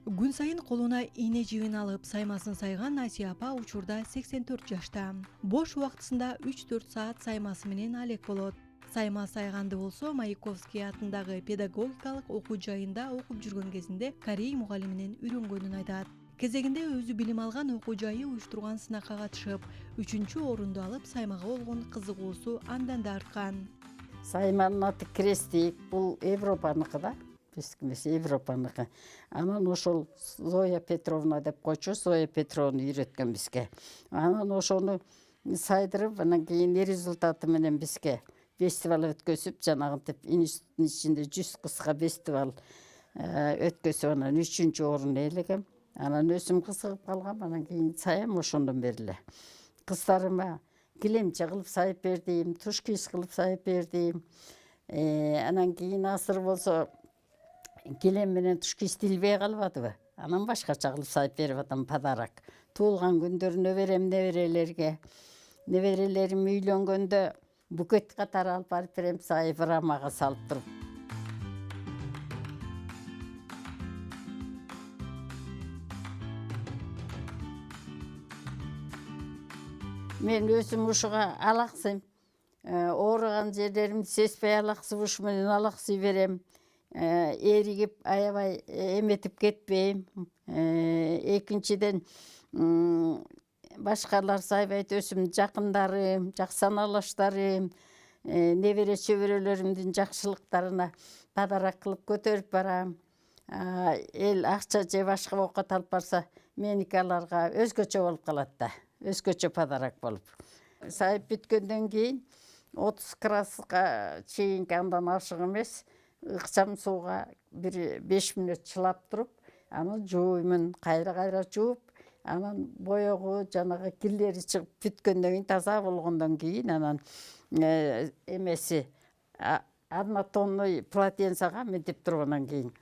Күн сайын колуна ийне жибин алып саймасын сайган Асия апа учурда 84 жашта. Бош убактысында 3-4 саат саймасы менен алек болот. Сайма сайганды болсо Маяковский атындагы педагогикалык окуу жайында окуп жүргөн кезинде корей мугалиминен үйрөнгөнүн айтат. Кезегинде өзү билим алган окуу жайы уюштурган сынакка катышып, 3-орунду алып саймага болгон кызыгуусу андан да арткан. Сайманын аты крестик, бул Европаныкы да. Биздики эмес, Европаныкы. Анан ошол Зоя Петровна деп койчу, Зоя Петровна үйрөткөн бизге. Анан ошону сайдырып, анан кийин результаты менен бизге фестиваль өткөзүп, жанагынтип институттун ичинде 100 кызга фестиваль өткөзүп, анан 3-орун ээлегем. Анан өзүм кызыгып калгам, анан кийин саям ошондон бери эле. Кыздарыма килемче кылып сайып бердим, туш кийиз кылып сайып бердим. Анан кийин азыр болсо килем менен туш кийизди илбей калбадыбы? Анан башкача кылып сайып берип атам подарок. Туулган күндөрүнө берем неберелерге. Неберелерим үйлөнгөндө букет катары алып барып берем, сайып рамага салып туруп. Мен өзүм ушуга алаксыйм. Ооруган жерлеримди сезбей алаксып, ушу менен алаксый берем. Эригип, аябай эметип кетпейм. Экинчиден, башкалар сайбайт, өзүмдүн жакындарым, жак санаалаштарым, небере чөбөрөлөрүмдүн жакшылыктарына подарок кылып көтөрүп барам. Эл акча же башка оокат алып барса, меники аларга өзгөчө болуп калат да. Өзгөчө подарок болуп. Сайып бүткөндөн кийин 30 градуска чейинки андан ашык эмес, ыкчам сууга бир 5 мүнөт чылап туруп, анан жууймун, кайра жууп, анан боёгу, жанагы кирлери чыгып бүткөндөн кийин, таза болгондон кийин, анан эмеси однотонный полотенцага мынтип туруп, анан кийин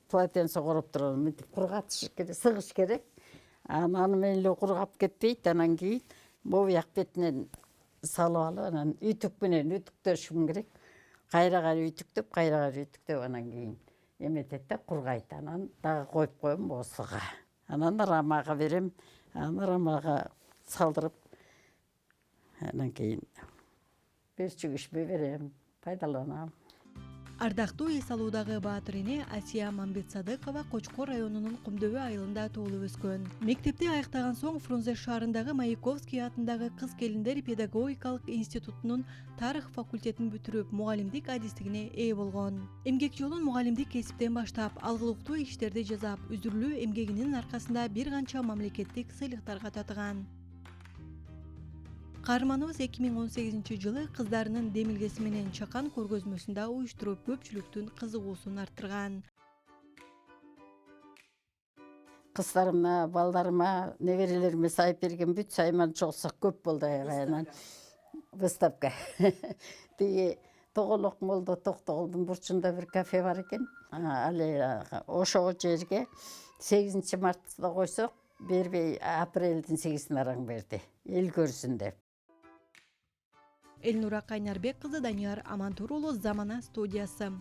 полотенце короп туруп, мынтип кургатыш керек, сыгыш керек. Аны менен эле кургап кетпейт, анан кийин могу бияк бетинен салып алып, анан үтүк менен үтүктөшүм керек. Кайра үтүктөп, анан кийин эметет да, кургайт. Анан дагы коюп коем боосуга. Анан рамага берем, анан рамага салдырып, анан кийин берчүгүчпөй берем, пайдаланам. Ардактуу эс алуудагы баатыр эне Асия Мамбетсадыкова Кочкор районунун Кумдөбө айылында туулуп өскөн. Мектепти аяктаган соң Фрунзе шаарындагы Маяковский атындагы кыз келиндер педагогикалык институтунун тарых факультетин бүтүрүп, мугалимдик адистигине ээ болгон. Эмгек жолун мугалимдик кесиптен баштап, алгылыктуу иштерди жасап, үзүрлүү эмгегинин аркасында бир канча мамлекеттик сыйлыктарга татыган. Каарманыбыз 2018-жылы кыздарынын демилгеси менен чакан көргөзмөсүн уюштуруп, көпчүлүктүн кызыгуусун арттырган. Кыздарыма, балдарыма, неберелериме сайып берген бүт сайман чогулса көп болду аябай. Анан выставка. Тиги Тоголок молдо Токтоголдун бурчунда бир кафе бар экен. Ошол жерге 8 мартта койсок, бербей апрелдин 8-ине араң берди. Эл көрсүн деп. Элнура Кайнарбек кызы, Данияр Амантур уулу, Замана студиясы.